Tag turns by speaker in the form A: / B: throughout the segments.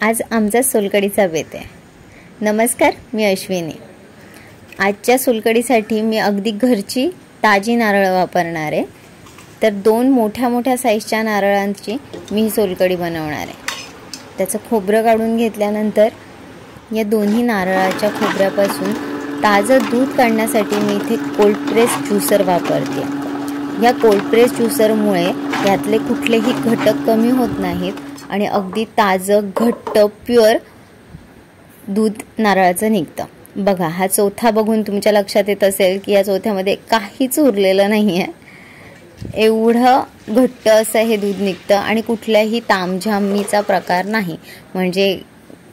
A: आज आमचा सोलकडीचा बेत आहे। नमस्कार, मी अश्विनी। आजच्या सोलकडीसाठी मी अगदी घरची ताजी नारळ वापरणार आहे। तर 2 मोठ्या साईजच्या नारळांची मी ही सोलकडी बनवणार आहे। त्याचं खोबरं काढून घेतल्यानंतर या दोन्ही नारळाच्या खोबऱ्यापासून ताजं दूध काढण्यासाठी मी इथे कोल्ड प्रेस ज्यूसर वापरते। या कोल्ड प्रेस ज्यूसरमुळे यातले कुठलेही घटक कमी होत नाहीत आणि अगदी ताजं घट्ट प्युअर दूध नारळाचं निघतं। बघा, हा चौथा बघून तुमच्या लक्षात येत असेल की या चौथ्यामध्ये काहीच उरलेलं नाहीये। एवढं घट्ट असं हे दूध निघतं आणि कुठल्याही तामझामीचा प्रकार नाही। म्हणजे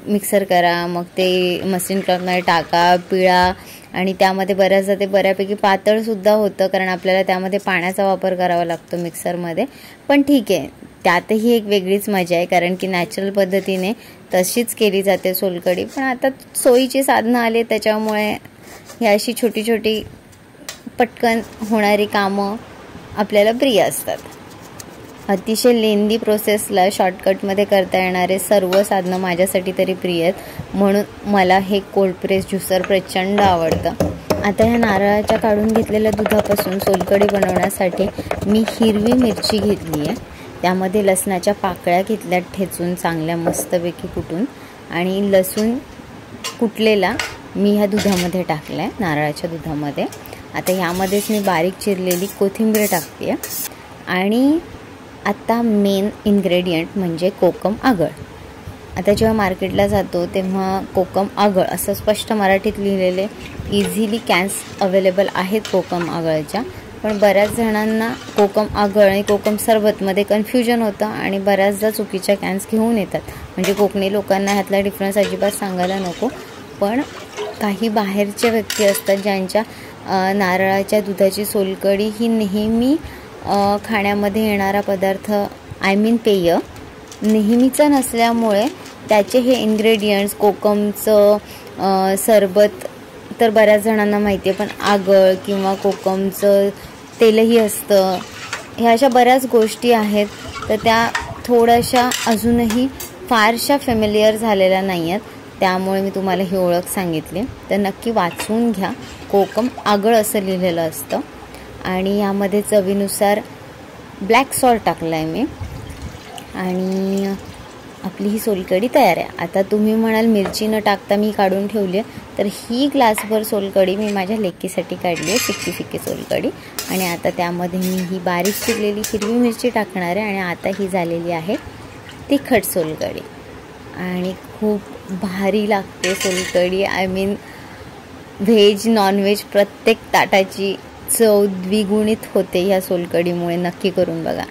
A: मिक्सर करा, मग ते मशीन क्लबमध्ये टाका, पिळा आणि त्यामध्ये बऱ्याचदा ते बऱ्यापैकी पातळ सुद्धा होतं, कारण आपल्याला त्यामध्ये पाण्याचा वापर करावा लागतो मिक्सरमध्ये। पण ठीक आहे, त्यातही एक वेगळीच मजा आहे, कारण की नॅचरल पद्धतीने तशीच केली जाते सोलकडी। पण आता सोयीची साधनं आली त्याच्यामुळे ही अशी छोटी पटकन होणारी कामं आपल्याला प्रिय असतात। अतिशय लेंदी प्रोसेसला शॉर्टकटमध्ये करता येणारे सर्व साधनं माझ्यासाठी तरी प्रिय आहेत, म्हणून मला हे कोल्ड प्रेस ज्यूसर प्रचंड आवडतं। आता ह्या नारळाच्या काढून घेतलेल्या दुधापासून सोलकडी बनवण्यासाठी मी हिरवी मिरची घेतली आहे। त्यामध्ये लसणाच्या पाकळ्या घेतल्या ठेचून चांगल्या मस्तपैकी कुटून, आणि लसूण कुटलेला मी ह्या दुधामध्ये टाकलाय, नारळाच्या दुधामध्ये। आता ह्यामध्येच मी बारीक चिरलेली कोथिंबीर टाकते आणि आता मेन इन्ग्रेडियंट म्हणजे कोकम आगळ। आता जेव्हा मार्केटला जातो तेव्हा कोकम आगळ असं स्पष्ट मराठीत लिहिलेले इझिली कॅन्स अवेलेबल आहेत कोकम आगळच्या, पण बऱ्याच जणांना कोकम आगळ आणि कोकम सरबतमध्ये कन्फ्युजन होतं आणि बऱ्याचदा चुकीच्या कॅन्स घेऊन येतात। म्हणजे कोकणी लोकांना ह्यातला डिफरन्स अजिबात सांगायला नको, पण काही बाहेरच्या व्यक्ती असतात ज्यांच्या नारळाच्या दुधाची सोलकडी ही नेहमी खाण्यामध्ये येणारा पदार्थ, आय मीन पेय नेहमीचं नसल्यामुळे त्याचे हे इन्ग्रेडियंट्स, कोकमचं सरबत तर बऱ्याच जणांना माहिती आहे, पण आगळ किंवा कोकमचं तेलही असतं, ह्या अशा बऱ्याच गोष्टी आहेत, तर त्या थोड्याशा अजूनही फारशा फेमिलियर झालेल्या नाही आहेत। त्यामुळे मी तुम्हाला ही ओळख सांगितली, तर नक्की वाचून घ्या। कोकम आगळ असं लिहिलेलं असतं आणि यामध्ये चवीनुसार ब्लॅक सॉल्ट टाकला आहे मी, आणि आपली ही सोलकडी तयार आहे। आता तुम्ही म्हणाल मिरची न टाकता मी काढून ठेवली आहे, तर ही ग्लासभर सोलकडी मी माझ्या लेकीसाठी काढली आहे, फिक्की सोलकडी। आणि आता त्यामध्ये मी ही बारीक चिरलेली हिरवी मिरची टाकणार आहे आणि आता ही झालेली आहे तिखट सोलकडी आणि खूप भारी लागते solkadhi. I mean veg nonveg प्रत्येक ताटाची चव द्विगुणित होते ह्या सोलकडीमुळे। नक्की करून बघा।